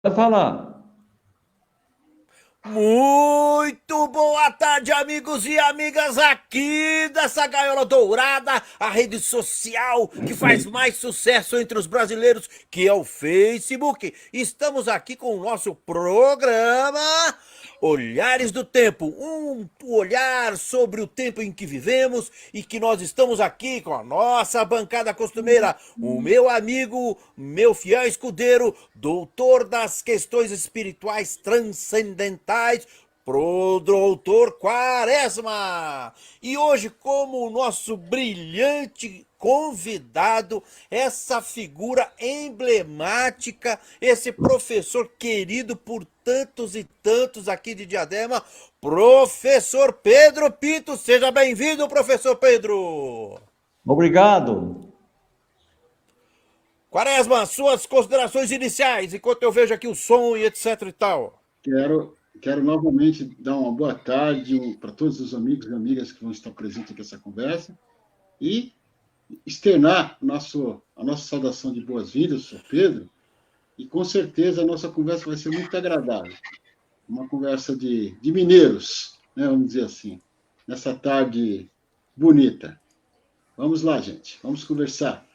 Pode falar. Muito boa tarde, amigos e amigas aqui dessa Gaiola Dourada, a rede social que faz mais sucesso entre os brasileiros, que é o Facebook. Estamos aqui com o nosso programa Olhares do Tempo, um olhar sobre o tempo em que vivemos e que nós estamos aqui com a nossa bancada costumeira, o meu amigo, meu fiel escudeiro, doutor das questões espirituais transcendentais, pro doutor Quaresma. E hoje, como o nosso brilhante convidado, essa figura emblemática, esse professor querido por tantos e tantos aqui de Diadema, professor Pedro Pinto. Seja bem-vindo, professor Pedro. Obrigado. Quaresma, suas considerações iniciais, enquanto eu vejo aqui o som e etc e tal. Quero novamente dar uma boa tarde para todos os amigos e amigas que vão estar presentes aqui nessa conversa e externar a nossa saudação de boas-vindas, Sr. Pedro, e com certeza a nossa conversa vai ser muito agradável. Uma conversa de mineiros, né, vamos dizer assim, nessa tarde bonita. Vamos lá, gente, vamos conversar.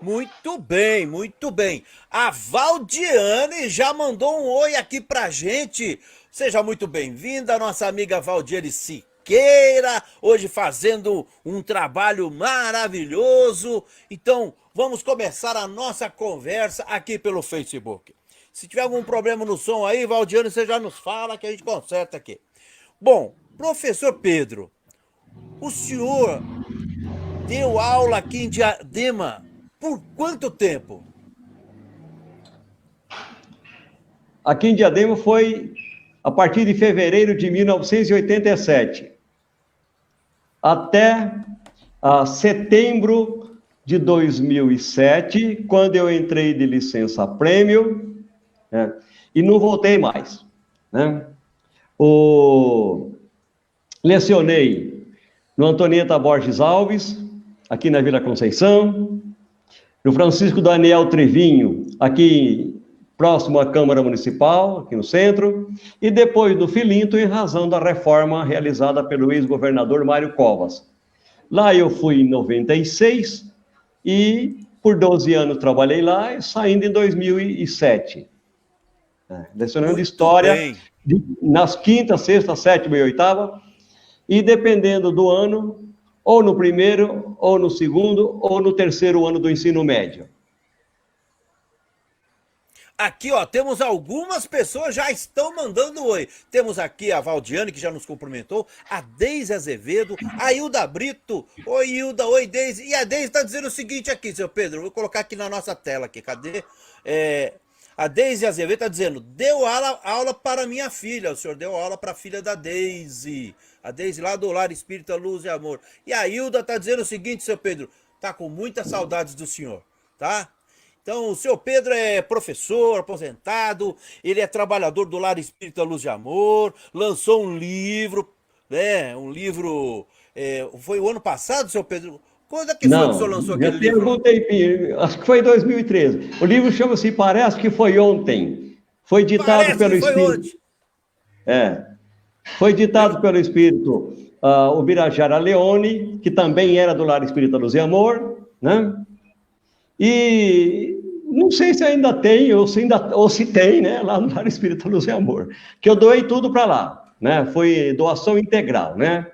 Muito bem, muito bem. A Valdiane já mandou um oi aqui pra gente. Seja muito bem-vinda, nossa amiga Valdiane Siqueira, hoje fazendo um trabalho maravilhoso. Então, vamos começar a nossa conversa aqui pelo Facebook. Se tiver algum problema no som aí, Valdiane, você já nos fala que a gente conserta aqui. Bom, professor Pedro, o senhor deu aula aqui em Diadema por quanto tempo? Aqui em Diadema foi a partir de fevereiro de 1987 até setembro de 2007, quando eu entrei de licença-prêmio, né, e não voltei mais. Né? Lecionei no Antonieta Borges Alves, aqui na Vila Conceição, no Francisco Daniel Trevinho, aqui próximo à Câmara Municipal, aqui no centro, e depois do Filinto, em razão da reforma realizada pelo ex-governador Mário Covas. Lá eu fui em 96 e por 12 anos trabalhei lá, saindo em 2007. Lecionando Muito História bem. nas quinta, sexta, sétima e oitava, e dependendo do ano, ou no primeiro, ou no segundo, ou no terceiro ano do ensino médio. Aqui, ó, temos algumas pessoas já estão mandando oi. Temos aqui a Valdiane, que já nos cumprimentou, a Deise Azevedo, a Hilda Brito. Oi, Hilda, oi, Deise. E a Deise está dizendo o seguinte aqui, seu Pedro, vou colocar aqui na nossa tela aqui, cadê? A Deise Azevedo está dizendo, deu aula para minha filha, o senhor deu aula para a filha da Deise. A Deise lá do Lar Espírita Luz e Amor. E a Hilda está dizendo o seguinte, seu Pedro, tá com muitas saudades do senhor, tá? Então, o seu Pedro é professor, aposentado, ele é trabalhador do Lar Espírita Luz de Amor, lançou um livro, né? Um livro. Foi o ano passado, seu Pedro? Quando é que foi que o senhor Não, lançou já aquele tem livro? algum tempinho, acho que foi em 2013. O livro chama-se Parece que Foi Ontem. Foi ditado Parece pelo que foi Espírito. ontem. É, foi ditado pelo Espírito Ubirajara Leone, que também era do Lar Espírita Luz e Amor, né? E não sei se ainda tem, ou se tem, né, lá no Lar Espírita Luz e Amor, que eu doei tudo para lá, né? Foi doação integral, né?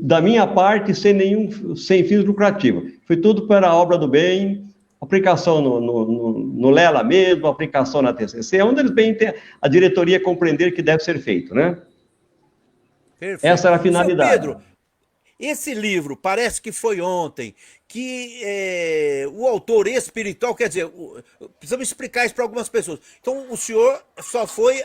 Da minha parte, sem fins lucrativos. Foi tudo para a obra do bem, aplicação no Lela mesmo, aplicação na TCC, onde eles bem têm a diretoria compreender que deve ser feito, né? Perfeito. Essa era a Seu finalidade. Pedro, esse livro, parece que foi ontem, que o autor espiritual, quer dizer, precisamos explicar isso para algumas pessoas. Então, o senhor só foi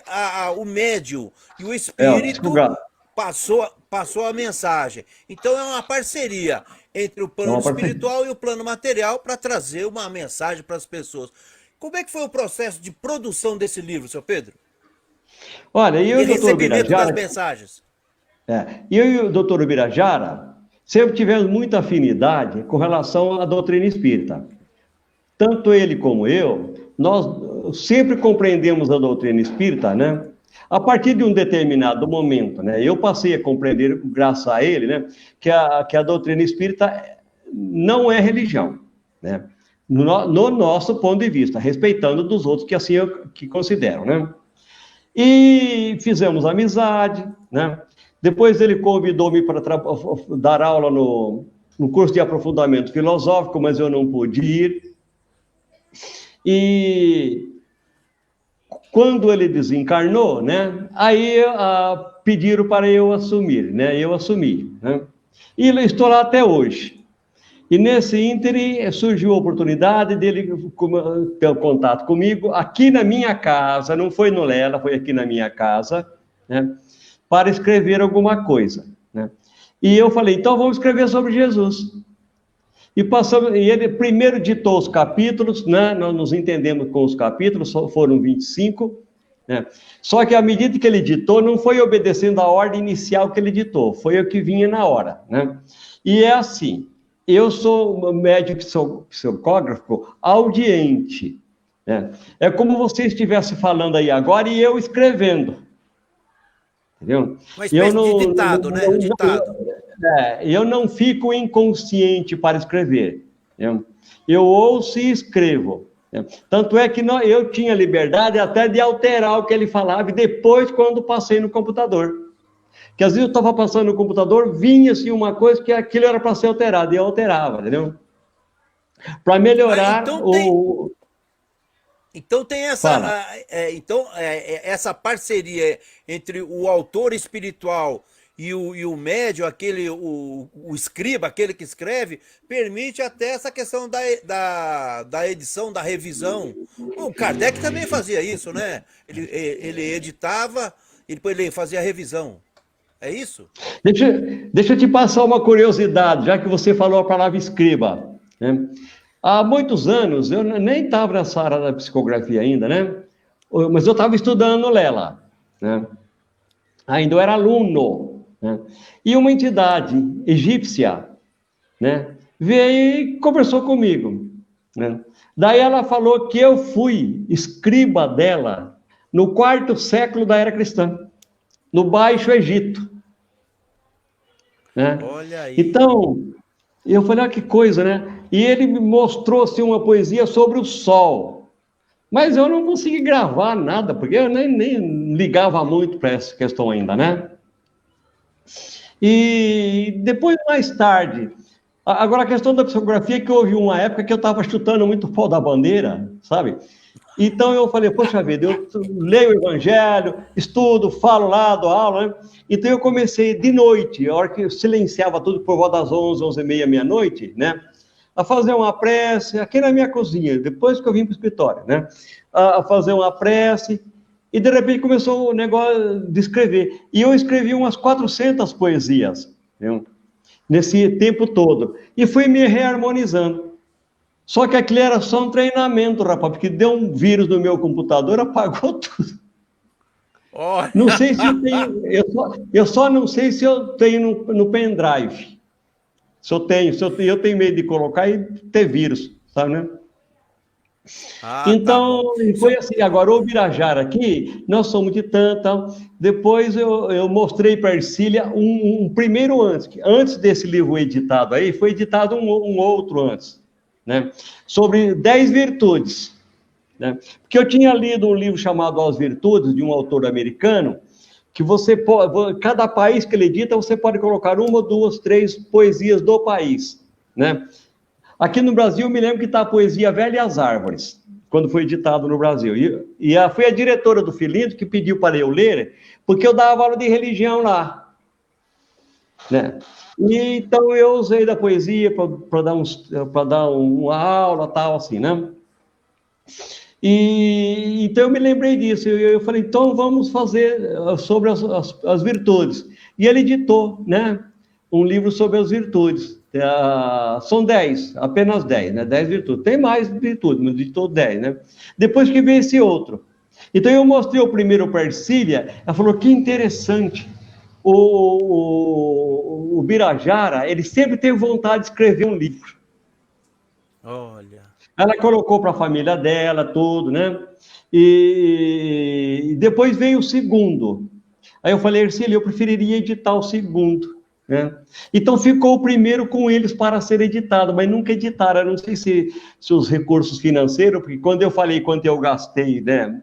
o médium e o espírito Desculpa, passou a mensagem. Então, é uma parceria entre o é plano uma parceria. espiritual e o plano material para trazer uma mensagem para as pessoas. Como é que foi o processo de produção desse livro, seu Pedro? Olha, E recebimento das mensagens? Eu e o doutor Ubirajara sempre tivemos muita afinidade com relação à doutrina espírita. Tanto ele como eu, nós sempre compreendemos a doutrina espírita, né? A partir de um determinado momento, né? Eu passei a compreender, graças a ele, né? Que a doutrina espírita não é religião, né? No nosso ponto de vista, respeitando dos outros que assim que consideram, né? E fizemos amizade, né? Depois ele convidou-me para dar aula no curso de aprofundamento filosófico, mas eu não pude ir. E quando ele desencarnou, né? Aí pediram para eu assumir, né? Eu assumi, né? E estou lá até hoje. E nesse ínterim surgiu a oportunidade dele ter um contato comigo aqui na minha casa, não foi no Lela, foi aqui na minha casa, né, para escrever alguma coisa, né? E eu falei, então vamos escrever sobre Jesus. E ele primeiro ditou os capítulos, né, nós nos entendemos com os capítulos, foram 25, né? Só que à medida que ele ditou, não foi obedecendo a ordem inicial que ele ditou, foi o que vinha na hora, né? E é assim, eu sou um médico psicógrafo audiente, né? É como você estivesse falando aí agora e eu escrevendo, entendeu? Uma espécie de ditado, né? Ditado. Eu não fico inconsciente para escrever, né? Eu ouço e escrevo, né? Tanto é que eu tinha liberdade até de alterar o que ele falava e depois quando passei no computador. Que às vezes eu estava passando no computador, vinha assim uma coisa que aquilo era para ser alterado, e eu alterava, entendeu? Para melhorar Então tem essa, essa parceria entre o autor espiritual e o médium, o escriba, aquele que escreve, permite até essa questão da edição, da revisão. O Kardec também fazia isso, né? Ele editava e depois ele fazia a revisão. É isso? Deixa eu te passar uma curiosidade, já que você falou a palavra escriba, né? Há muitos anos, eu nem estava nessa área da psicografia ainda, né? Mas eu estava estudando no Lela, né? Ainda eu era aluno, né? E uma entidade egípcia, né, veio e conversou comigo, né? Daí ela falou que eu fui escriba dela no 4º século da era cristã, no Baixo Egito, né? Olha aí. Então, eu falei, olha que coisa, né? E ele me mostrou assim, uma poesia sobre o sol, mas eu não consegui gravar nada, porque eu nem ligava muito para essa questão ainda, né? E depois, mais tarde, agora a questão da psicografia, que houve uma época que eu estava chutando muito pau da bandeira, sabe? Então eu falei, poxa vida, eu leio o Evangelho, estudo, falo lá, dou aula, né? Então eu comecei de noite, a hora que eu silenciava tudo por volta das 11, 11h30, meia-noite, né? A fazer uma prece, aqui na minha cozinha, depois que eu vim para o escritório, né? A fazer uma prece, e de repente começou o negócio de escrever. E eu escrevi umas 400 poesias, viu? Nesse tempo todo. E fui me reharmonizando. Só que aquilo era só um treinamento, rapaz, porque deu um vírus no meu computador, apagou tudo. Olha. Não sei se eu tenho, eu só não sei se eu tenho no pendrive. Eu tenho medo de colocar e ter vírus, sabe, né? Então, tá, foi assim. Agora, o Birajara aqui, nós somos de tanto. Depois eu mostrei para a Ercília um primeiro antes desse livro editado aí, foi editado um outro antes, né? Sobre 10 virtudes, né? Porque eu tinha lido um livro chamado As Virtudes, de um autor americano, que você pode, cada país que ele edita, você pode colocar 1, 2, 3 poesias do país, né? Aqui no Brasil, eu me lembro que está a poesia Velha e as Árvores, quando foi editado no Brasil. Foi a diretora do Filindo que pediu para eu ler, porque eu dava aula de religião lá, né? E, então, eu usei da poesia para dar uma aula, tal, assim, né? E então eu me lembrei disso, eu falei, então vamos fazer sobre as virtudes. E ele editou, né, um livro sobre as virtudes. São 10, apenas 10, né? 10 virtudes. Tem mais virtudes, mas editou 10, né? Depois que veio esse outro. Então eu mostrei o primeiro para a Ercília, ela falou, que interessante. O Birajara, ele sempre teve vontade de escrever um livro. Olha. Ela colocou para a família dela, tudo, né? E depois veio o segundo. Aí eu falei, Ercílio, eu preferiria editar o segundo, né? Então ficou o primeiro com eles para ser editado, mas nunca editaram. Eu não sei se os recursos financeiros, porque quando eu falei quanto eu gastei, né?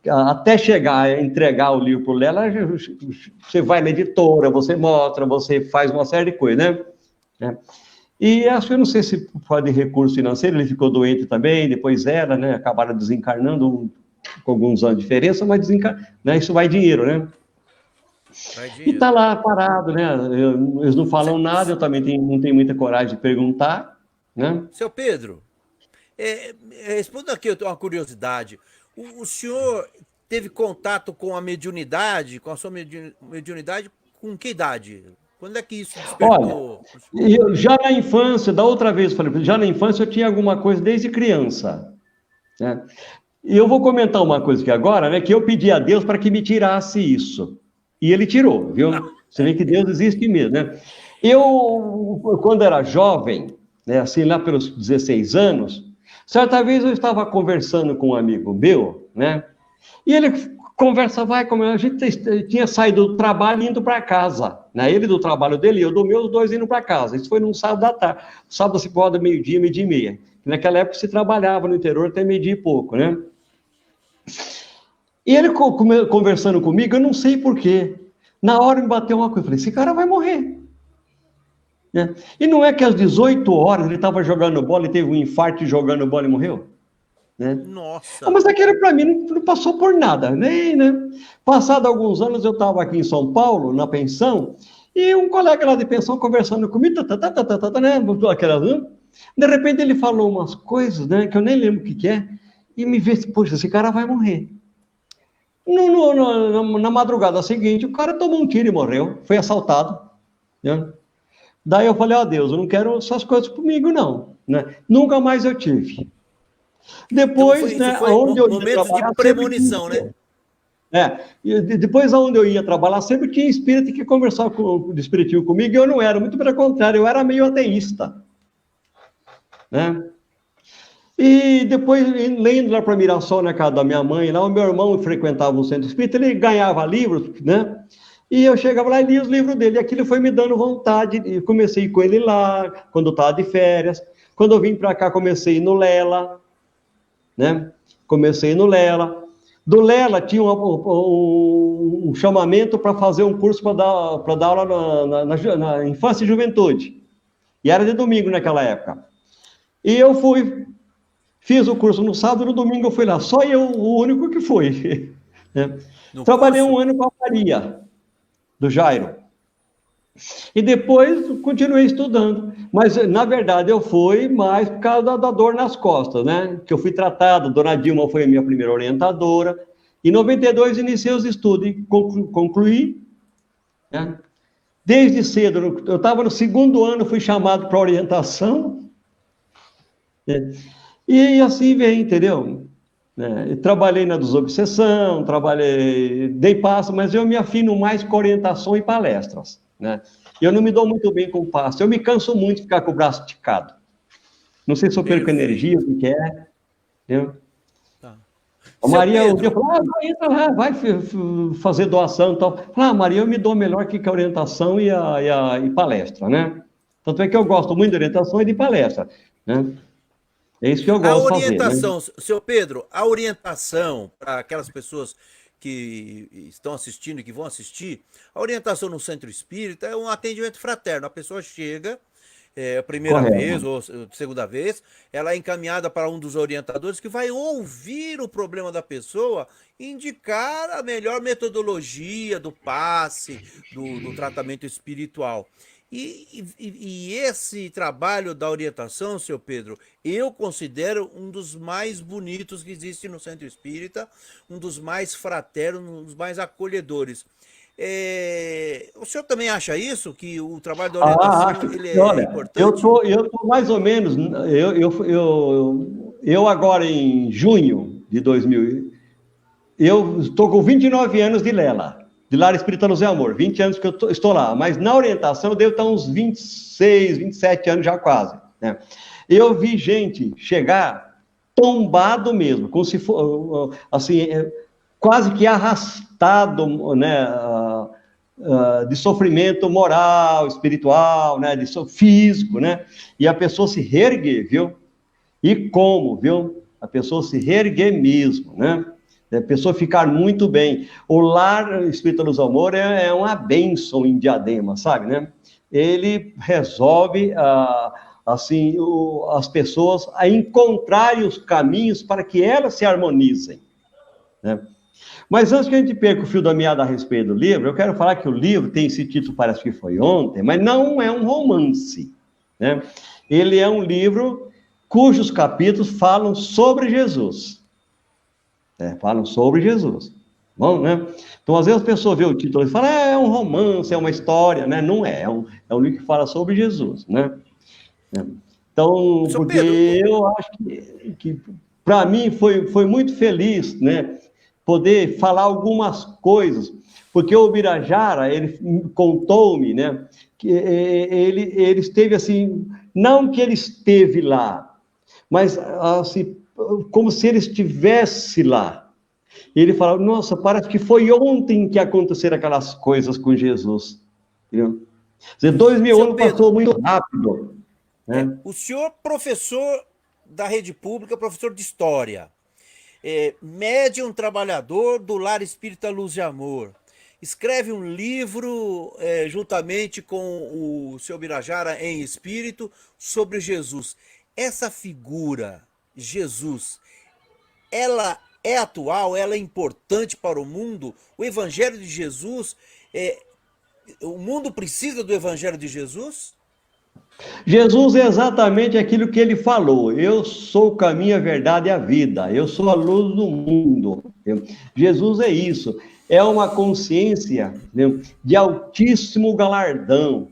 Até chegar a entregar o livro para o Lela, você vai na editora, você mostra, você faz uma série de coisas, né? E acho que eu não sei se foi de recurso financeiro, ele ficou doente também, depois ela, né? Acabaram desencarnando com alguns anos de diferença, mas né? Isso vai dinheiro, né? E está lá parado, né? Eles não falam nada, eu também não tenho muita coragem de perguntar, né? Seu Pedro, responda aqui uma curiosidade. O senhor teve contato com a mediunidade, com a sua mediunidade, com que idade? Quando é que isso despertou? Olha, já na infância, da outra vez eu falei, já na infância eu tinha alguma coisa desde criança, né? E eu vou comentar uma coisa aqui agora, né? Que eu pedi a Deus para que me tirasse isso. E ele tirou, viu? Você vê que Deus existe mesmo, né? Eu, quando era jovem, né, assim, lá pelos 16 anos, certa vez eu estava conversando com um amigo meu, né? E ele a gente tinha saído do trabalho e indo para casa, né? Ele do trabalho dele e eu do meu, os dois indo para casa. Isso foi num sábado à tarde. Sábado se pode meio-dia, meio-dia e meia. Naquela época se trabalhava no interior até meio-dia e pouco, né? E ele conversando comigo, eu não sei porquê. Na hora me bateu uma coisa, eu falei, esse cara vai morrer. Né? E não é que às 18 horas ele estava jogando bola e teve um infarto jogando bola e morreu? Né? Nossa! Mas aquele para mim não passou por nada, nem, né? Passado alguns anos eu estava aqui em São Paulo, na pensão, e um colega lá de pensão conversando comigo, né? De repente ele falou umas coisas, né, que eu nem lembro o que é, e me vê, poxa, esse cara vai morrer. Na madrugada seguinte, o cara tomou um tiro e morreu, foi assaltado, né? Daí eu falei, ó Deus, eu não quero essas coisas comigo, não, né? Nunca mais eu tive. Depois, então foi onde eu ia momentos de premonição, né? E depois, onde eu ia trabalhar, sempre tinha espírito que conversava de espiritismo comigo, e eu não era, muito pelo contrário, eu era meio ateísta, né? E depois, lendo lá para Mirassol, na casa da minha mãe, lá o meu irmão frequentava um centro espírita, ele ganhava livros, né? E eu chegava lá e lia os livros dele, e aquilo foi me dando vontade, e comecei com ele lá, quando eu estava de férias. Quando eu vim para cá, comecei no Lela, né? Comecei no Lela. Do Lela tinha um chamamento para fazer um curso para dar aula na infância e juventude. E era de domingo naquela época. E eu fiz o curso no sábado, no domingo eu fui lá. Só eu, o único que fui. Né? Trabalhei um ano com a Maria, do Jairo. E depois continuei estudando. Mas, na verdade, eu fui mais por causa da dor nas costas, né? Que eu fui tratado. Dona Dilma foi a minha primeira orientadora. Em 92, iniciei os estudos e concluí. Né? Desde cedo, eu estava no segundo ano, fui chamado para orientação. Né? E assim vem, entendeu? Trabalhei na desobsessão, dei passo, mas eu me afino mais com orientação e palestras. Né? Eu não me dou muito bem com passo, eu me canso muito de ficar com o braço esticado. Não sei se eu perco energia, o que é. Entendeu? Tá. A Maria, um dia falou, entra lá, vai fazer doação e tal. Maria, eu me dou melhor que a orientação e palestra, né? Tanto é que eu gosto muito de orientação e de palestra, né? É isso que eu gosto de fazer. A orientação, né? Seu Pedro, a orientação para aquelas pessoas que estão assistindo e que vão assistir, a orientação no centro espírita é um atendimento fraterno. A pessoa chega, a primeira vez ou segunda vez, ela é encaminhada para um dos orientadores que vai ouvir o problema da pessoa e indicar a melhor metodologia do passe, do tratamento espiritual. E esse trabalho da orientação, seu Pedro, eu considero um dos mais bonitos que existe no Centro Espírita, um dos mais fraternos, um dos mais acolhedores. O senhor também acha isso? Que o trabalho da orientação ele é importante? Eu tô mais ou menos, eu agora em junho de 2000, eu estou com 29 anos de Lela. De Lar Espírita Luz e Amor, 20 anos que eu estou lá, mas na orientação eu devo estar uns 26, 27 anos já quase, né? Eu vi gente chegar tombado mesmo, como se for, assim, quase que arrastado, né, de sofrimento moral, espiritual, né, físico, né, e a pessoa se reergue, viu? E como, viu? A pessoa se reerguer mesmo, né? A pessoa ficar muito bem. O lar Espírita Luz do Amor é uma bênção em Diadema, sabe, né? Ele resolve, assim, as pessoas a encontrarem os caminhos para que elas se harmonizem, né? Mas antes que a gente perca o fio da meada a respeito do livro, eu quero falar que o livro tem esse título, parece que foi ontem, mas não é um romance, né? Ele é um livro cujos capítulos falam sobre Jesus. Falam sobre Jesus. Bom, né? Então, às vezes as pessoas veem o título e falam, é um romance, é uma história, né? Não é, é um livro que fala sobre Jesus, né? Então, porque eu acho que para mim foi muito feliz, né? Poder falar algumas coisas, porque o Birajara, ele contou-me, né? Que ele esteve assim, não que ele esteve lá, mas assim, como se ele estivesse lá. E ele falava, nossa, parece que foi ontem que aconteceram aquelas coisas com Jesus. Entendeu? Quer dizer, 2000 anos passou muito rápido. Né? O senhor, professor da rede pública, professor de história, médium trabalhador do Lar Espírita Luz de Amor, escreve um livro juntamente com o seu Birajara em espírito sobre Jesus. Essa figura, Jesus, ela é atual, ela é importante para o mundo? O Evangelho de Jesus, o mundo precisa do Evangelho de Jesus? Jesus é exatamente aquilo que ele falou. Eu sou o caminho, a verdade e a vida. Eu sou a luz do mundo. Jesus é isso. É uma consciência, de altíssimo galardão.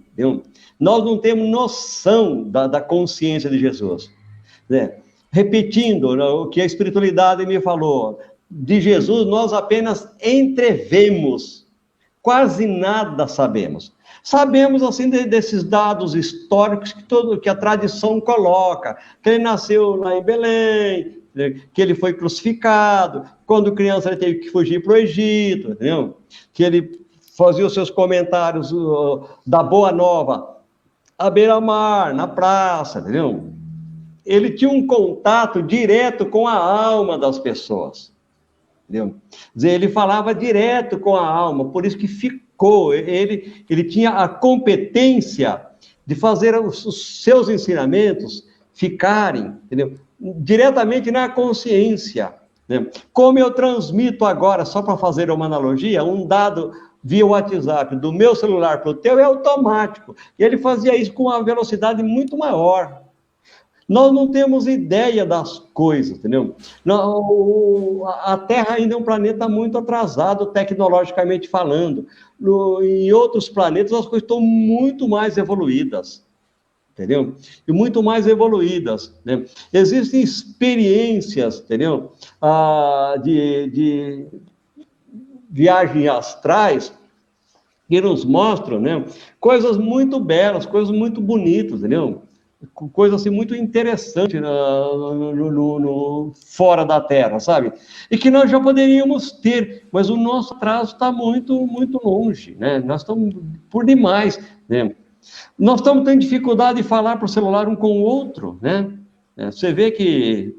Nós não temos noção da consciência de Jesus. Repetindo o que a espiritualidade me falou, de Jesus nós apenas entrevemos, quase nada sabemos. Sabemos, assim, desses dados históricos que a tradição coloca, que ele nasceu lá em Belém, que ele foi crucificado, quando criança ele teve que fugir para o Egito, entendeu? Que ele fazia os seus comentários da Boa Nova à beira-mar, na praça, entendeu? Ele tinha um contato direto com a alma das pessoas, entendeu? Quer dizer, ele falava direto com a alma, por isso que ficou, ele tinha a competência de fazer os seus ensinamentos ficarem, entendeu? Diretamente na consciência, né? Como eu transmito agora, só para fazer uma analogia, um dado via WhatsApp do meu celular para o teu é automático, e ele fazia isso com uma velocidade muito maior. Nós não temos ideia das coisas, entendeu? A Terra ainda é um planeta muito atrasado, tecnologicamente falando. Em outros planetas, as coisas estão muito mais evoluídas, entendeu? E muito mais evoluídas, né? Existem experiências, entendeu? De viagens astrais que nos mostram, né? Coisas muito belas, coisas muito bonitas, entendeu? Coisa assim muito interessante fora da Terra, sabe? E que nós já poderíamos ter, mas o nosso atraso está muito, muito longe, né? Nós estamos por demais, né? Nós estamos tendo dificuldade de falar por celular um com o outro, né? Você vê que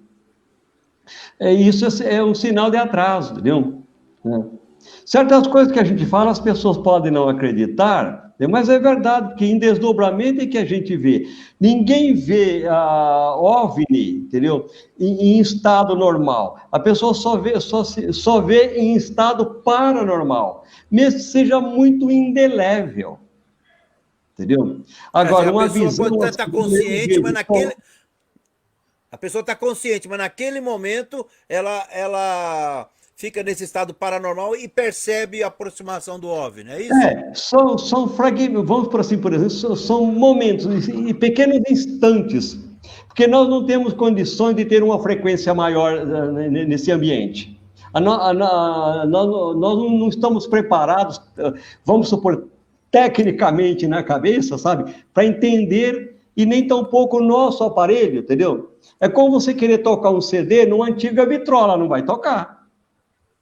isso é um sinal de atraso, entendeu? Certas coisas que a gente fala, as pessoas podem não acreditar, mas é verdade que em desdobramento é que a gente vê. Ninguém vê a OVNI, entendeu? Em estado normal. A pessoa só vê em estado paranormal, mesmo que seja muito indelével. Entendeu? Agora, uma visão... Pode estar consciente, mas naquele... A pessoa está consciente, mas naquele momento ela fica nesse estado paranormal e percebe a aproximação do OVNI, é isso? São fragmentos, vamos por assim, por exemplo, são momentos e pequenos instantes, porque nós não temos condições de ter uma frequência maior nesse ambiente. Nós não estamos preparados, vamos supor, tecnicamente na cabeça, sabe, para entender e nem tampouco o nosso aparelho, entendeu? É como você querer tocar um CD numa antiga vitrola, não vai tocar,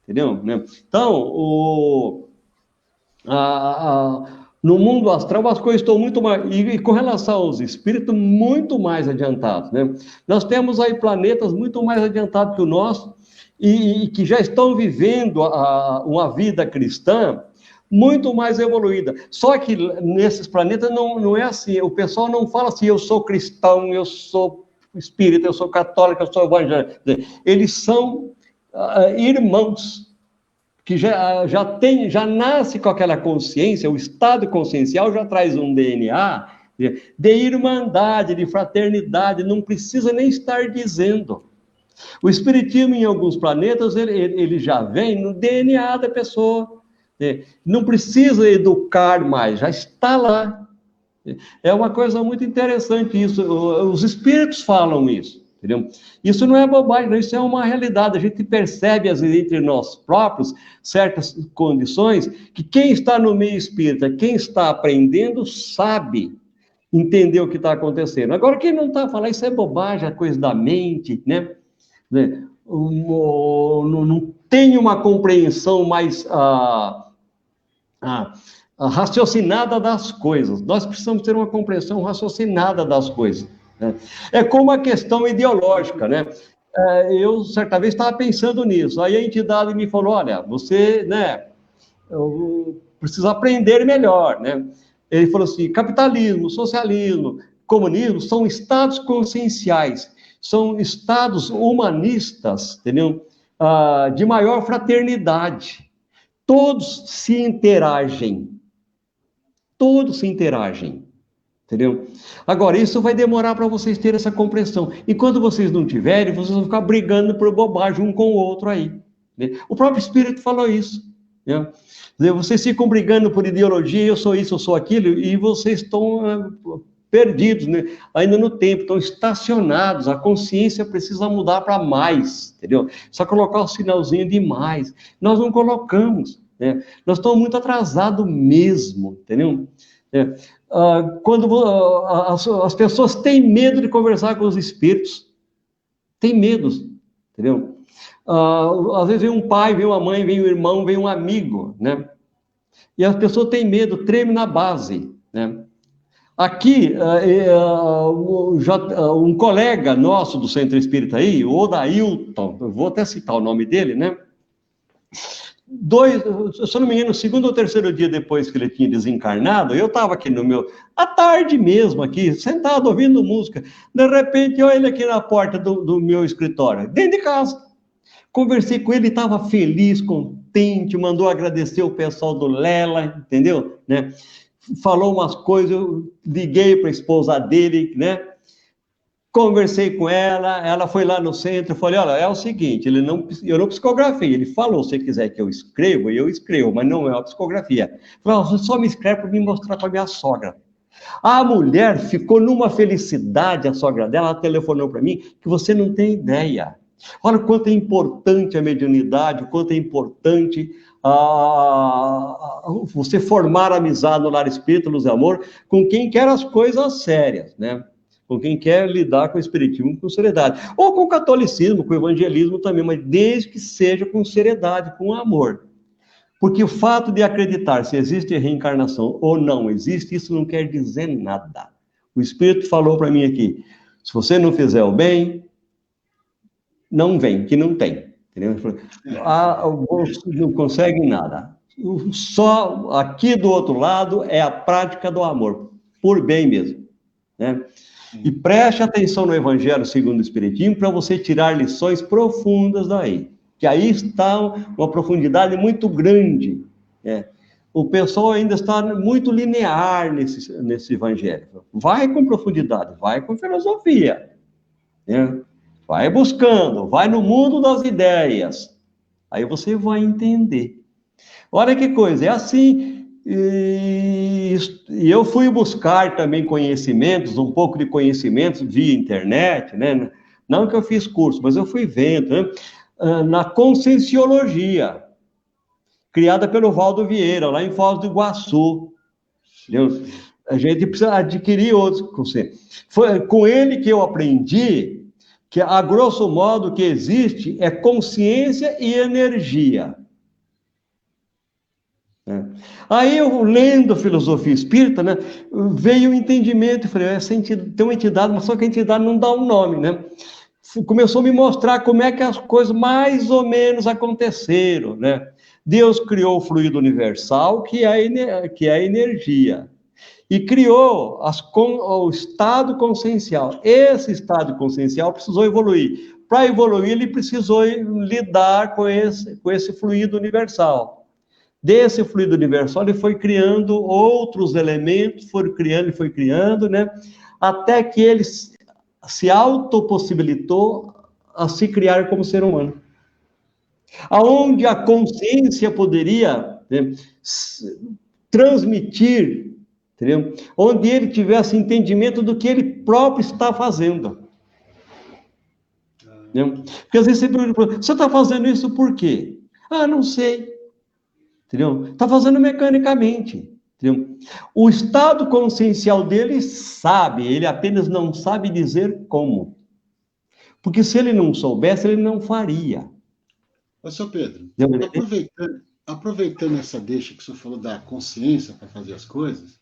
entendeu? Então, no mundo astral as coisas estão muito mais, e com relação aos espíritos, muito mais adiantados, né? Nós temos aí planetas muito mais adiantados que o nosso, e que já estão vivendo uma vida cristã muito mais evoluída. Só que nesses planetas não é assim, o pessoal não fala assim, eu sou cristão, eu sou espírita, eu sou católico, eu sou evangélico. Eles são irmãos, que já nasce com aquela consciência, o estado consciencial já traz um DNA de irmandade, de fraternidade, não precisa nem estar dizendo. O espiritismo em alguns planetas, ele já vem no DNA da pessoa, não precisa educar mais, já está lá. É uma coisa muito interessante isso, os espíritos falam isso, entendeu? Isso não é bobagem, isso é uma realidade, a gente percebe, às vezes, entre nós próprios, certas condições, que quem está no meio espírita, quem está aprendendo, sabe entender o que está acontecendo. Agora, quem não está falando, isso é bobagem, é coisa da mente, né? Não tem uma compreensão mais raciocinada das coisas. Nós precisamos ter uma compreensão raciocinada das coisas, né? É como a questão ideológica, né? Eu, certa vez, estava pensando nisso. Aí a entidade me falou, olha, você, né, precisa aprender melhor, né? Ele falou assim, capitalismo, socialismo, comunismo são estados conscienciais, são estados humanistas, entendeu? De maior fraternidade. Todos se interagem, entendeu? Agora, isso vai demorar para vocês terem essa compreensão. E quando vocês não tiverem, vocês vão ficar brigando por bobagem um com o outro aí, né? O próprio Espírito falou isso, né? Vocês ficam brigando por ideologia, eu sou isso, eu sou aquilo, e vocês estão perdidos, né? Ainda no tempo, estão estacionados, a consciência precisa mudar para mais, entendeu? Só colocar o sinalzinho de mais. Nós não colocamos, né? Nós estamos muito atrasados mesmo, entendeu? Quando as pessoas têm medo de conversar com os espíritos, têm medo, entendeu? Às vezes vem um pai, vem uma mãe, vem um irmão, vem um amigo, né? E as pessoas têm medo, tremem na base, né? Aqui, um colega nosso do Centro Espírita aí, o Odailton, eu vou até citar o nome dele, né? Se eu não me engano, no segundo ou terceiro dia depois que ele tinha desencarnado, eu estava aqui à tarde mesmo, aqui, sentado, ouvindo música. De repente, olha ele aqui na porta do meu escritório, dentro de casa. Conversei com ele, estava feliz, contente, mandou agradecer o pessoal do Lela, entendeu? Né? Falou umas coisas, eu liguei para a esposa dele, né? Conversei com ela foi lá no centro, falei, olha, é o seguinte, eu não psicografei, ele falou, se quiser que eu escrevo, mas não é uma psicografia. Falei, você só me escreve para me mostrar para minha sogra. A mulher ficou numa felicidade, a sogra dela, ela telefonou para mim, que você não tem ideia. Olha o quanto é importante a mediunidade, o quanto é importante você formar amizade no lar espírita, luz e amor, com quem quer as coisas sérias, né? Com quem quer lidar com o espiritismo com seriedade. Ou com o catolicismo, com o evangelismo também, mas desde que seja com seriedade, com amor. Porque o fato de acreditar se existe reencarnação ou não existe, isso não quer dizer nada. O Espírito falou para mim aqui, se você não fizer o bem, não vem, que não tem. Entendeu? Não consegue nada. Só aqui do outro lado é a prática do amor, por bem mesmo, né? E preste atenção no Evangelho segundo o Espiritismo para você tirar lições profundas daí. Que aí está uma profundidade muito grande, né? O pessoal ainda está muito linear nesse Evangelho. Vai com profundidade, vai com filosofia, né? Vai buscando, vai no mundo das ideias. Aí você vai entender. Olha que coisa, é assim. E eu fui buscar também conhecimentos, um pouco de conhecimentos via internet, né? Não que eu fiz curso, mas eu fui vendo, né? Na Conscienciologia, criada pelo Valdo Vieira, lá em Foz do Iguaçu. A gente precisa adquirir outros conceitos. Foi com ele que eu aprendi que, a grosso modo, o que existe é consciência e energia. Aí eu, lendo a filosofia espírita, né, veio o entendimento, falei, essa entidade, tem uma entidade, mas só que a entidade não dá um nome, né? Começou a me mostrar como é que as coisas mais ou menos aconteceram, né? Deus criou o fluido universal, que é a energia, e criou o estado consciencial. Esse estado consciencial precisou evoluir. Para evoluir, ele precisou lidar com esse fluido universal. Desse fluido universal, ele foi criando outros elementos, foi criando, né? Até que ele se autopossibilitou a se criar como ser humano. Aonde a consciência poderia, né, transmitir, entendeu? Onde ele tivesse entendimento do que ele próprio está fazendo. Entendeu? Porque às vezes você pergunta, você está fazendo isso por quê? Ah, não sei. Entendeu? Está fazendo mecanicamente. Entendeu? O estado consciencial dele sabe, ele apenas não sabe dizer como. Porque se ele não soubesse, ele não faria. Ô, seu Pedro, aproveitando essa deixa que o senhor falou da consciência para fazer as coisas,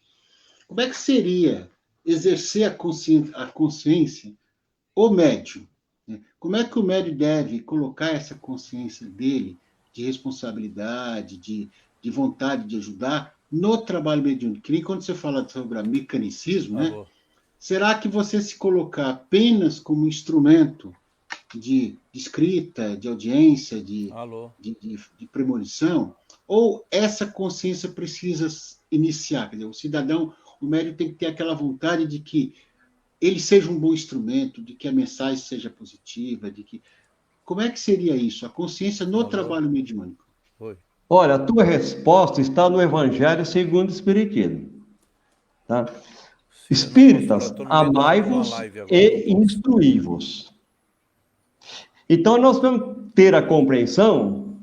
como é que seria exercer a consciência o médium? Né? Como é que o médium deve colocar essa consciência dele de responsabilidade, de vontade de ajudar no trabalho mediúnico? Que nem quando você fala sobre mecanicismo, né? Será que você se colocar apenas como instrumento de escrita, de audiência, de premonição, ou essa consciência precisa iniciar? Quer dizer, o cidadão, o médium tem que ter aquela vontade de que ele seja um bom instrumento, de que a mensagem seja positiva, de que... Como é que seria isso? A consciência no trabalho mediúnico? Olha, a tua resposta está no Evangelho segundo o Espiritismo. Tá? Espíritas, amai-vos e instruí-vos. Então, nós vamos ter a compreensão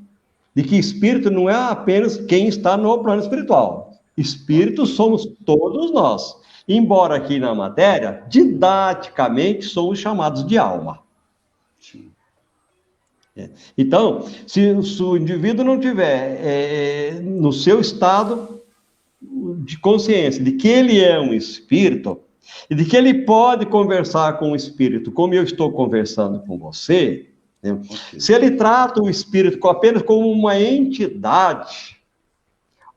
de que espírito não é apenas quem está no plano espiritual. Espíritos somos todos nós. Embora aqui na matéria, didaticamente, somos chamados de alma. Sim. Então, se o indivíduo não tiver no seu estado de consciência de que ele é um espírito e de que ele pode conversar com o espírito como eu estou conversando com você, né? Okay. Se ele trata o espírito apenas como uma entidade,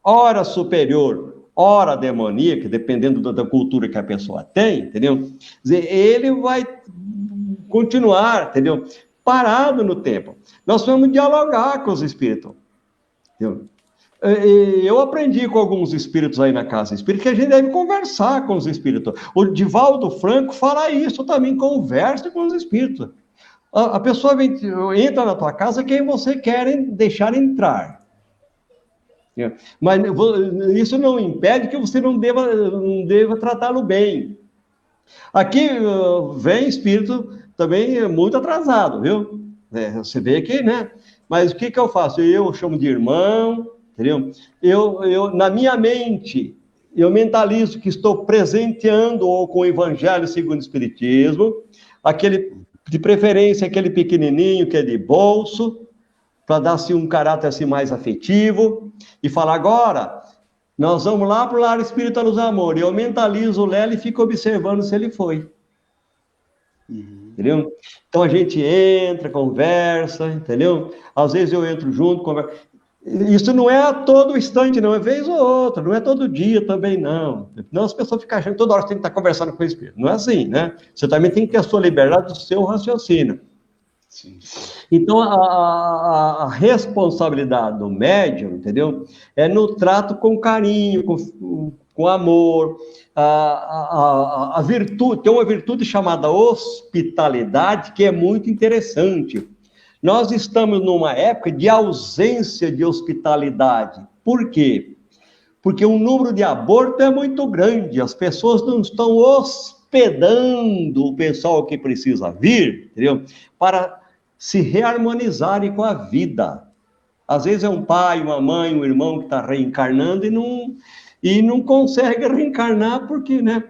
ora superior, ora demoníaca, dependendo da cultura que a pessoa tem, entendeu? Ele vai continuar, entendeu? Parado no tempo. Nós vamos dialogar com os espíritos. Entendeu? Eu aprendi com alguns espíritos aí na casa espírita que a gente deve conversar com os espíritos. O Divaldo Franco fala isso também, conversa com os espíritos. A pessoa entra na tua casa quem você quer deixar entrar. Mas isso não impede que você não deva tratá-lo bem. Aqui vem espírito também muito atrasado, viu? Você vê aqui, né? Mas o que eu faço? Eu chamo de irmão, entendeu? Eu na minha mente, eu mentalizo que estou presenteando com o Evangelho segundo o Espiritismo, de preferência aquele pequenininho que é de bolso, para dar assim, um caráter assim, mais afetivo, e falar agora, nós vamos lá para o Lar Espírita Luz Amor, e eu mentalizo o Lélio e fico observando se ele foi. Entendeu? Então a gente entra, conversa, entendeu? Às vezes eu entro junto, conversa. Isso não é a todo instante, não, é vez ou outra, não é todo dia também, não. Não, as pessoas ficam achando que toda hora você tem que estar conversando com o espírito. Não é assim, né? Você também tem que ter a sua liberdade do seu raciocínio. Sim. Então, a responsabilidade do médium, entendeu? É no trato com carinho, com amor. A virtude, tem uma virtude chamada hospitalidade, que é muito interessante. Nós estamos numa época de ausência de hospitalidade. Por quê? Porque o número de abortos é muito grande, as pessoas não estão hospedando o pessoal que precisa vir, entendeu? Para se reharmonizarem com a vida. Às vezes é um pai, uma mãe, um irmão que está reencarnando e e não consegue reencarnar porque, né?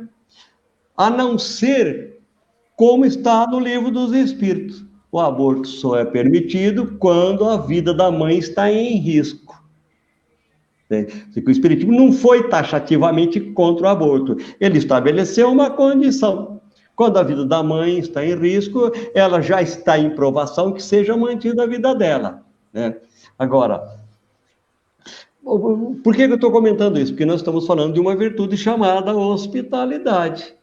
A não ser como está no livro dos Espíritos. O aborto só é permitido quando a vida da mãe está em risco. O Espiritismo não foi taxativamente contra o aborto. Ele estabeleceu uma condição. Quando a vida da mãe está em risco, ela já está em provação que seja mantida a vida dela, né? Agora, por que eu estou comentando isso? Porque nós estamos falando de uma virtude chamada hospitalidade.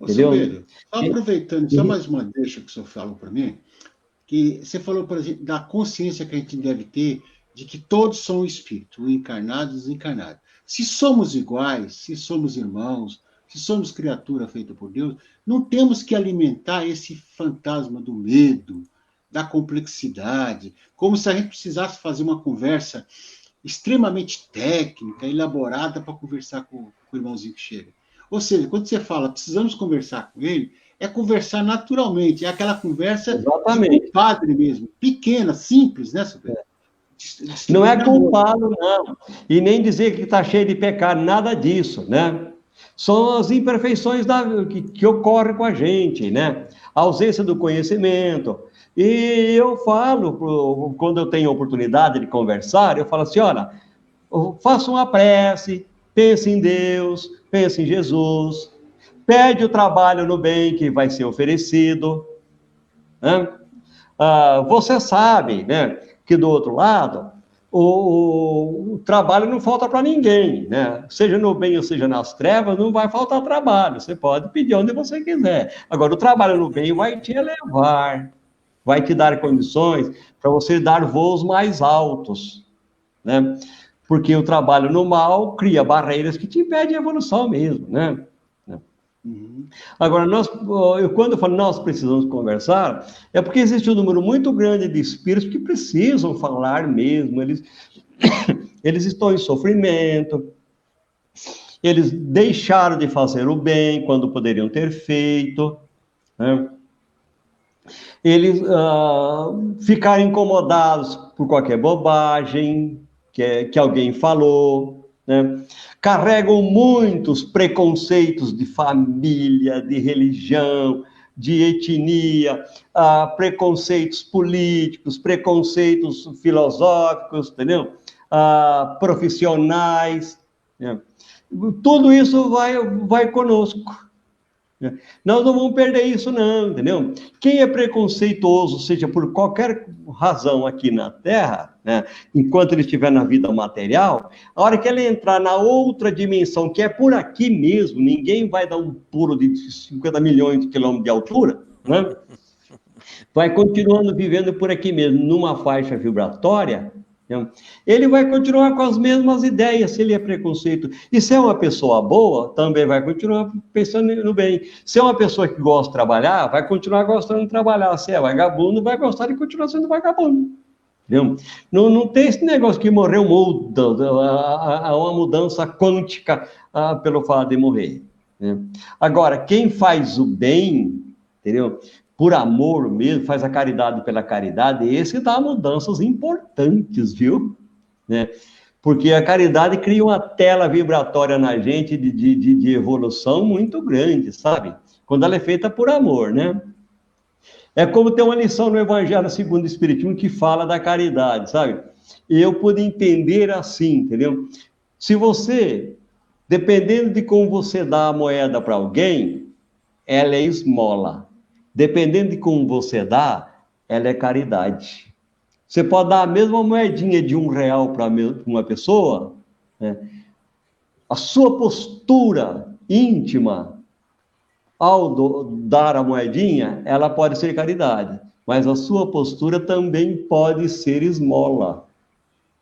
Entendeu? Silveira, aproveitando, só mais uma deixa que o senhor falou para mim, que você falou, por exemplo, da consciência que a gente deve ter de que todos são espíritos, o encarnado e o desencarnado. Se somos iguais, se somos irmãos, se somos criatura feita por Deus, não temos que alimentar esse fantasma do medo, da complexidade, como se a gente precisasse fazer uma conversa extremamente técnica, elaborada para conversar com o irmãozinho que chega. Ou seja, quando você fala, precisamos conversar com ele, é conversar naturalmente, é aquela conversa de padre mesmo, pequena, simples, né, Silveira? Não é culpá-lo, não. E nem dizer que está cheio de pecado, nada disso, né? São as imperfeições que ocorrem com a gente, né? A ausência do conhecimento. E eu falo, quando eu tenho oportunidade de conversar, eu falo assim, olha, faça uma prece, pense em Deus, pense em Jesus, pede o trabalho no bem que vai ser oferecido, né? Você sabe, né, que do outro lado, o trabalho não falta para ninguém, né? Seja no bem ou seja nas trevas, não vai faltar trabalho, você pode pedir onde você quiser. Agora, o trabalho no bem vai te elevar, vai te dar condições para você dar voos mais altos, né? Porque o trabalho no mal cria barreiras que te impedem a evolução mesmo, né? Agora, quando eu falo nós precisamos conversar, é porque existe um número muito grande de espíritos que precisam falar mesmo, eles estão em sofrimento, eles deixaram de fazer o bem quando poderiam ter feito, né? Eles ficaram incomodados por qualquer bobagem que alguém falou, né? Carregam muitos preconceitos de família, de religião, de etnia, preconceitos políticos, preconceitos filosóficos, entendeu? Profissionais, né? Tudo isso vai conosco. Nós não vamos perder isso não, entendeu? Quem é preconceituoso, seja por qualquer razão aqui na Terra, né, enquanto ele estiver na vida material, a hora que ele entrar na outra dimensão, que é por aqui mesmo, ninguém vai dar um pulo de 50 milhões de quilômetros de altura, né? Vai continuando vivendo por aqui mesmo, numa faixa vibratória, né? Ele vai continuar com as mesmas ideias, se ele é preconceito. E se é uma pessoa boa, também vai continuar pensando no bem. Se é uma pessoa que gosta de trabalhar, vai continuar gostando de trabalhar. Se é vagabundo, vai gostar de continuar sendo vagabundo. Entendeu? Não tem esse negócio que morreu muda, há uma mudança quântica pelo fato de morrer, né? Agora, quem faz o bem, entendeu? Por amor mesmo, faz a caridade pela caridade, esse dá mudanças importantes, viu? Né? Porque a caridade cria uma tela vibratória na gente de evolução muito grande, sabe? Quando ela é feita por amor, né? É como tem uma lição no Evangelho segundo o Espiritismo que fala da caridade, sabe? E eu pude entender assim, entendeu? Se você, dependendo de como você dá a moeda para alguém, ela é esmola. Dependendo de como você dá, ela é caridade. Você pode dar a mesma moedinha de R$1 para uma pessoa, né? A sua postura íntima, ao dar a moedinha, ela pode ser caridade, mas a sua postura também pode ser esmola,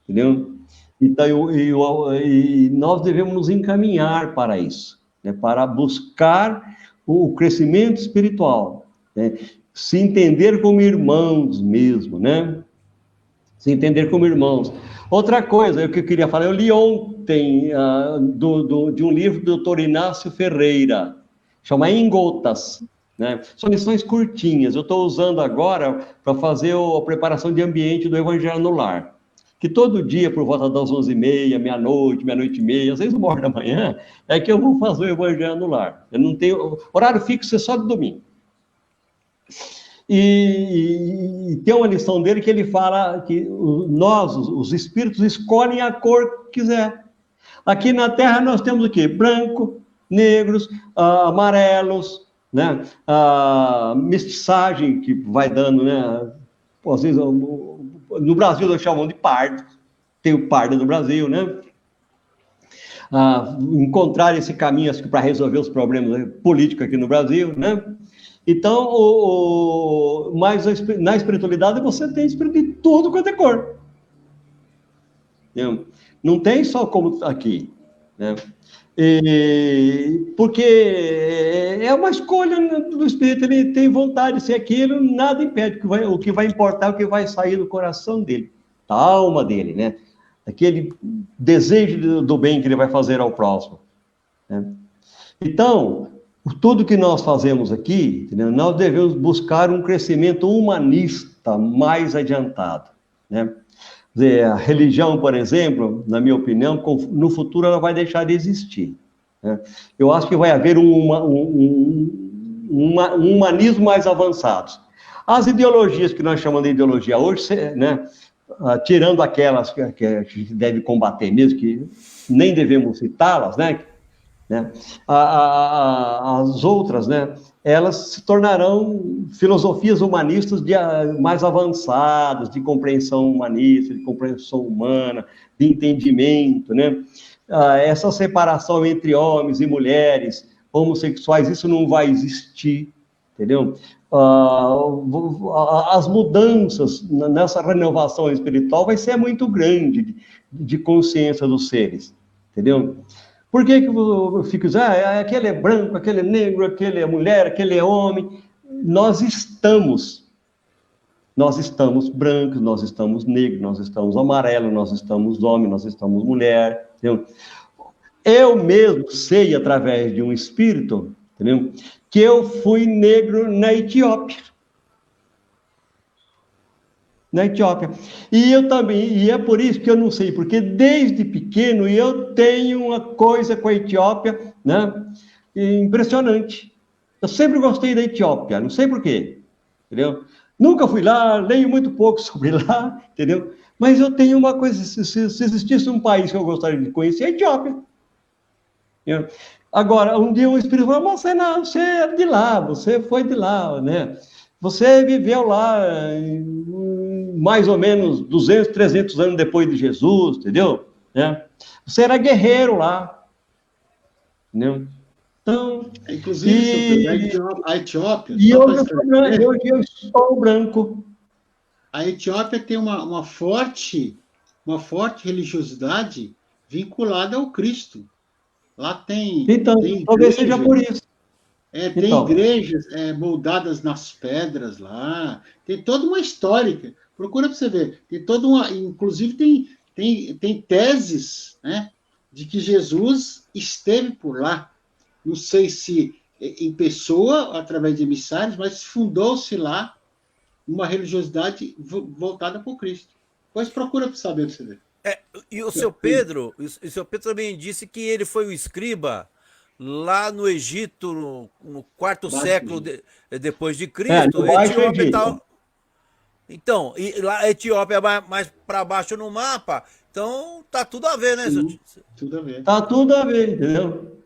entendeu? Então, e nós devemos nos encaminhar para isso, né? Para buscar o crescimento espiritual, né? Se entender como irmãos mesmo, né? Se entender como irmãos. Outra coisa que eu queria falar, eu li ontem de um livro do Dr. Inácio Ferreira, chama Em Gotas, né? São lições curtinhas, eu estou usando agora para fazer a preparação de ambiente do Evangelho no Lar. que todo dia, por volta das 11h30, meia-noite, meia-noite e meia, às vezes 1h da manhã, é que eu vou fazer o Evangelho no Lar. Eu não tenho... Horário fixo é só de domingo. E tem uma lição dele que ele fala que nós, os espíritos, escolhem a cor que quiser. Aqui na Terra nós temos o quê? Branco, negros, amarelos, né? A mestiçagem que vai dando, né? Às vezes, no Brasil nós chamamos de pardo, tem o pardo no Brasil, né? Encontrar esse caminho, acho que para resolver os problemas políticos aqui no Brasil, né? Então, mas na espiritualidade você tem espírito de tudo quanto é cor. Entendeu? Não tem só como aqui, né? Porque é uma escolha do espírito, ele tem vontade de ser aquilo, nada impede, o que vai importar é o que vai sair do coração dele, da alma dele, né? Aquele desejo do bem que ele vai fazer ao próximo, né? Então, tudo que nós fazemos aqui, entendeu? Nós devemos buscar um crescimento humanista mais adiantado, né? A religião, por exemplo, na minha opinião, no futuro ela vai deixar de existir, né? Eu acho que vai haver um humanismo mais avançado. As ideologias que nós chamamos de ideologia hoje, né, tirando aquelas que a gente deve combater mesmo, que nem devemos citá-las, né? As outras, né, elas se tornarão filosofias humanistas mais avançadas, de compreensão humanista, de compreensão humana, de entendimento, né? Essa separação entre homens e mulheres, homossexuais, isso não vai existir, entendeu? As mudanças nessa renovação espiritual vai ser muito grande de consciência dos seres, entendeu? Por que eu fico dizendo, aquele é branco, aquele é negro, aquele é mulher, aquele é homem? Nós estamos brancos, nós estamos negros, nós estamos amarelos, nós estamos homem, nós estamos mulher, entendeu? Eu mesmo sei, através de um espírito, entendeu? Que eu fui negro na Etiópia. Na Etiópia. E eu também, e é por isso que eu não sei, porque desde pequeno eu tenho uma coisa com a Etiópia, né? Impressionante. Eu sempre gostei da Etiópia, não sei por quê, entendeu? Nunca fui lá, leio muito pouco sobre lá, entendeu? Mas eu tenho uma coisa, se existisse um país que eu gostaria de conhecer, é a Etiópia. Entendeu? Agora, um dia o Espírito falou, mas você é de lá, você foi de lá, né? Você viveu lá mais ou menos 200, 300 anos depois de Jesus, entendeu? Né? Você era guerreiro lá, entendeu? Então... Inclusive, a Etiópia... E hoje eu sou branco. A Etiópia tem uma forte religiosidade vinculada ao Cristo. Lá tem... Então, talvez seja por isso. Tem igrejas moldadas nas pedras lá, tem toda uma história. Procura para você ver. Tem toda uma... Inclusive, tem teses, né, de que Jesus esteve por lá. Não sei se em pessoa, através de emissários, mas fundou-se lá uma religiosidade voltada para o Cristo. Depois procura para saber para você ver. E o seu Pedro também disse que ele foi o escriba lá no Egito, no quarto século depois de Cristo. Então, e lá a Etiópia é mais para baixo no mapa, então tá tudo a ver, né? Tudo a ver. Tá tudo a ver, entendeu?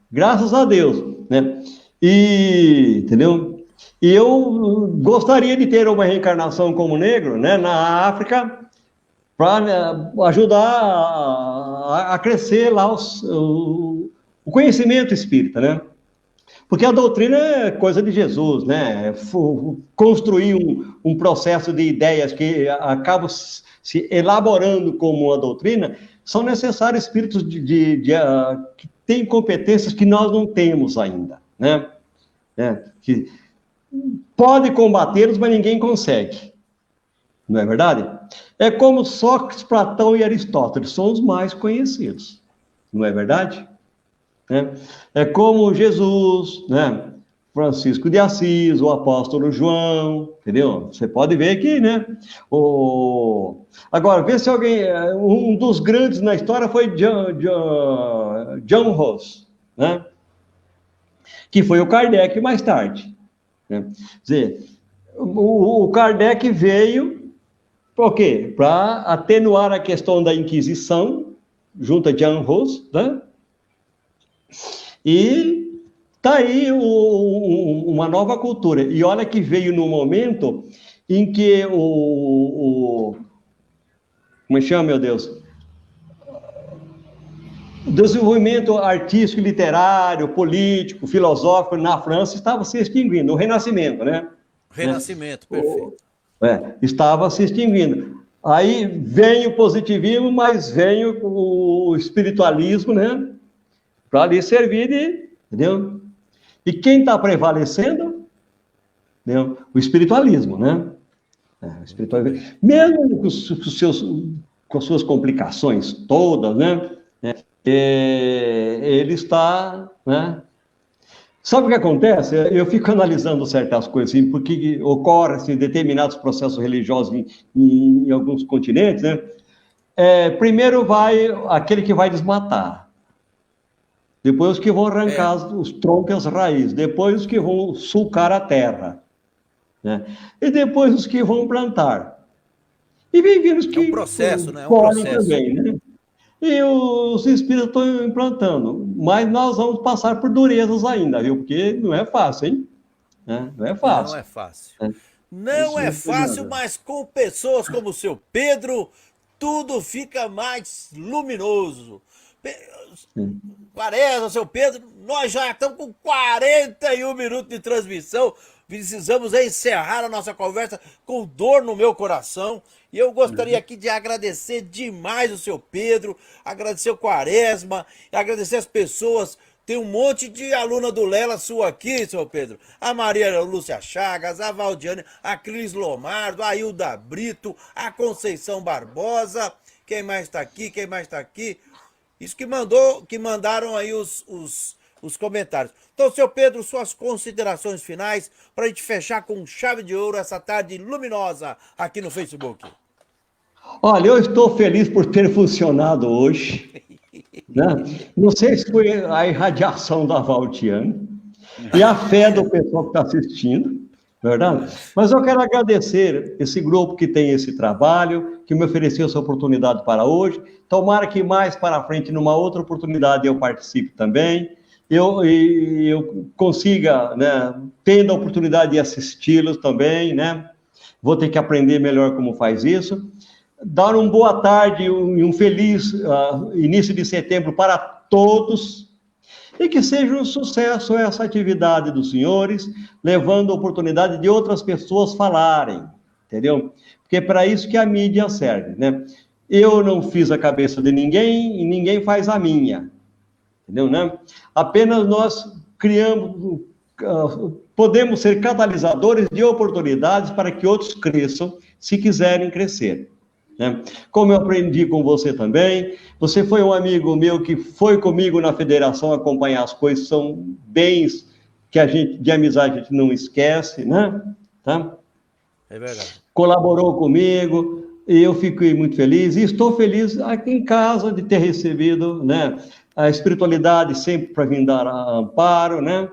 Graças a Deus, né? Entendeu? E eu gostaria de ter uma reencarnação como negro, né, na África, para ajudar a crescer lá o conhecimento espírita, né? Porque a doutrina é coisa de Jesus, né? Construir um processo de ideias que acabam se elaborando como uma doutrina, são necessários espíritos que têm competências que nós não temos ainda, né? Que pode combatê-los, mas ninguém consegue. Não é verdade? É como Sócrates, Platão e Aristóteles, são os mais conhecidos. Não é verdade? É como Jesus, né? Francisco de Assis, o apóstolo João, entendeu? Você pode ver aqui, né? Agora, vê se alguém... Um dos grandes na história foi John Ross, né? Que foi o Kardec mais tarde, né? Quer dizer, o Kardec veio, por quê? Para atenuar a questão da Inquisição, junto a John Ross, né? E está aí uma nova cultura. E olha que veio no momento em que como chama, meu Deus? O desenvolvimento artístico, literário, político, filosófico na França estava se extinguindo. O Renascimento, né? Renascimento, perfeito. Estava se extinguindo. Aí vem o positivismo, mas vem o espiritualismo, né? Para lhe servir entendeu? E quem está prevalecendo? Entendeu? O espiritualismo, né? O espiritualismo. Mesmo com as suas complicações todas, né? Ele está, né? Sabe o que acontece? Eu fico analisando certas coisas, assim, porque ocorrem assim, determinados processos religiosos em alguns continentes, né? Primeiro vai aquele que vai desmatar. Depois os que vão arrancar os troncos e as raízes. Depois os que vão sulcar a terra. Né? E depois os que vão plantar. E vem vindo os que... É um processo, né? É um processo. Também, né? E os espíritos estão implantando. Mas nós vamos passar por durezas ainda, viu? Porque não é fácil, hein? Não é fácil. Não é fácil. Não é fácil, mas com pessoas como o seu Pedro, tudo fica mais luminoso. Quaresma, seu Pedro, nós já estamos com 41 minutos de transmissão. Precisamos encerrar a nossa conversa com dor no meu coração. E eu gostaria aqui de agradecer demais o seu Pedro, agradecer o Quaresma, agradecer as pessoas. Tem um monte de aluna do Lela sua aqui, seu Pedro. A Maria Lúcia Chagas, a Valdiane, a Cris Lomardo, a Hilda Brito, a Conceição Barbosa. Quem mais está aqui? Quem mais está aqui? Isso que mandaram aí os comentários. Então, seu Pedro, suas considerações finais para a gente fechar com chave de ouro essa tarde luminosa aqui no Facebook. Olha, eu estou feliz por ter funcionado hoje. Né? Não sei se foi a irradiação da Valdiane e a fé do pessoal que está assistindo, verdade? Mas eu quero agradecer esse grupo que tem esse trabalho, que me ofereceu essa oportunidade para hoje. Tomara que mais para frente, numa outra oportunidade, eu participe também. Eu consiga, né, tendo a oportunidade de assisti-los também, né? Vou ter que aprender melhor como faz isso. Dar uma boa tarde e um feliz início de setembro para todos. E que seja um sucesso essa atividade dos senhores, levando a oportunidade de outras pessoas falarem, entendeu? Porque é para isso que a mídia serve, né? Eu não fiz a cabeça de ninguém e ninguém faz a minha, entendeu, né? Apenas nós criamos, podemos ser catalisadores de oportunidades para que outros cresçam, se quiserem crescer. Né? Como eu aprendi com você também, você foi um amigo meu que foi comigo na federação acompanhar as coisas, são bens que de amizade a gente não esquece, né? Tá? É verdade. Colaborou comigo, e eu fiquei muito feliz, e estou feliz aqui em casa de ter recebido, né, a espiritualidade sempre para vir dar amparo, né?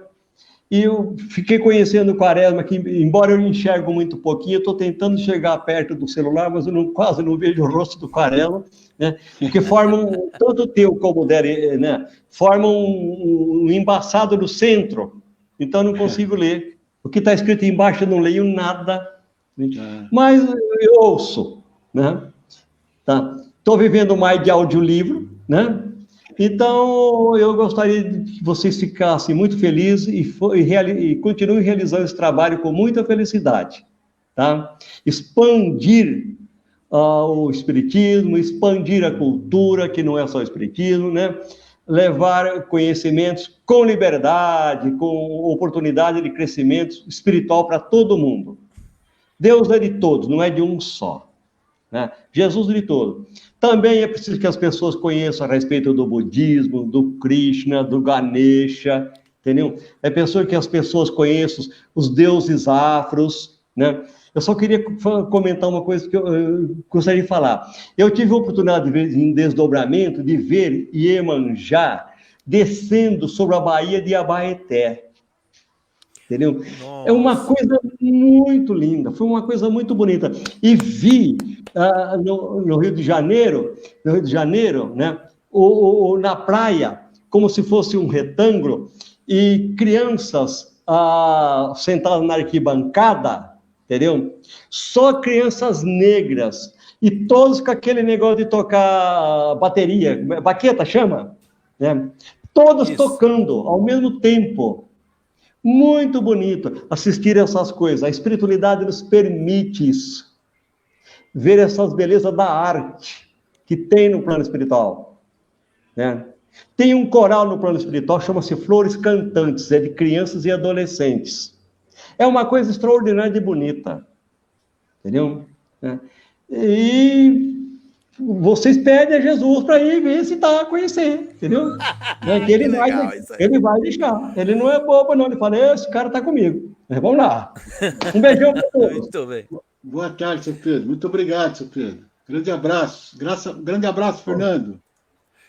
E eu fiquei conhecendo o Quaresma, que embora eu enxergo muito pouquinho, eu estou tentando chegar perto do celular, mas eu quase não vejo o rosto do Quaresma, né? Porque formam, tanto o teu como o dele, né? Formam um embaçado no centro, então eu não consigo ler. O que está escrito embaixo eu não leio nada, mas eu ouço, né? Tá? Estou vivendo mais de audiolivro, né? Então, eu gostaria que vocês ficassem muito felizes e continuem realizando esse trabalho com muita felicidade, tá? Expandir o espiritismo, expandir a cultura, que não é só o espiritismo, né? Levar conhecimentos com liberdade, com oportunidade de crescimento espiritual para todo mundo. Deus é de todos, não é de um só, né? Jesus é de todos. Também é preciso que as pessoas conheçam a respeito do budismo, do Krishna, do Ganesha, entendeu? É pessoa que as pessoas conheçam, os deuses afros, né? Eu só queria comentar uma coisa que eu gostaria de falar. Eu tive a oportunidade de ver em desdobramento, de ver Iemanjá descendo sobre a Baía de Abaeté. Entendeu? Nossa. É uma coisa muito linda, foi uma coisa muito bonita. E vi no Rio de Janeiro, né, na praia, como se fosse um retângulo, e crianças sentadas na arquibancada, entendeu? Só crianças negras, e todos com aquele negócio de tocar bateria, baqueta chama, né? Todos Isso. tocando ao mesmo tempo. Muito bonito assistir essas coisas. A espiritualidade nos permite isso. Ver essas belezas da arte que tem no plano espiritual, né? Tem um coral no plano espiritual, chama-se Flores Cantantes, é de crianças e adolescentes. É uma coisa extraordinária e bonita, entendeu? E vocês pedem a Jesus para ir ver se está a conhecer, entendeu? Que ele, legal, ele vai deixar. Ele não é bobo, não. Ele fala, esse cara está comigo. Mas vamos lá. Um beijão para todos. Muito bem. Boa tarde, seu Pedro. Muito obrigado, seu Pedro. Grande abraço. Grande abraço, Fernando.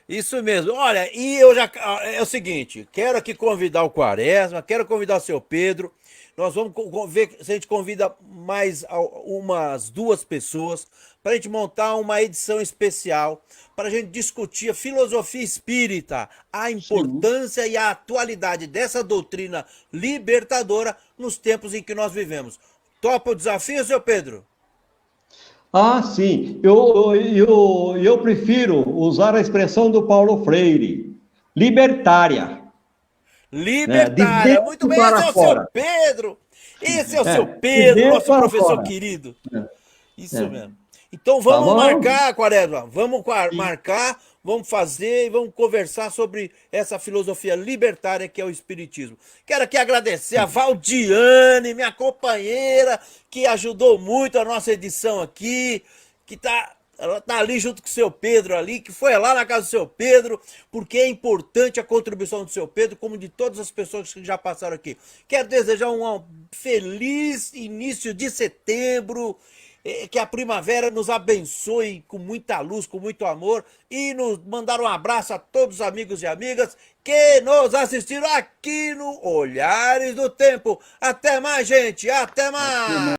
Isso mesmo. Olha, e eu já. É o seguinte, quero aqui convidar o Quaresma, quero convidar o seu Pedro. Nós vamos ver se a gente convida mais umas 2 pessoas para a gente montar uma edição especial para a gente discutir a filosofia espírita, a importância e a atualidade dessa doutrina libertadora nos tempos em que nós vivemos. Topa o desafio, seu Pedro? Sim. Eu prefiro usar a expressão do Paulo Freire. Libertária. Libertária, muito bem, esse é o seu Pedro. Esse é o seu Pedro, nosso professor querido. Isso mesmo. Então vamos marcar, Quaresma, vamos marcar, vamos fazer e vamos conversar sobre essa filosofia libertária que é o Espiritismo. Quero aqui agradecer a Valdiane, minha companheira, que ajudou muito a nossa edição aqui, ela tá ali junto com o seu Pedro ali, que foi lá na casa do seu Pedro, porque é importante a contribuição do seu Pedro, como de todas as pessoas que já passaram aqui. Quero desejar um feliz início de setembro, que a primavera nos abençoe com muita luz, com muito amor, e nos mandar um abraço a todos os amigos e amigas que nos assistiram aqui no Olhares do Tempo. Até mais, gente, até mais!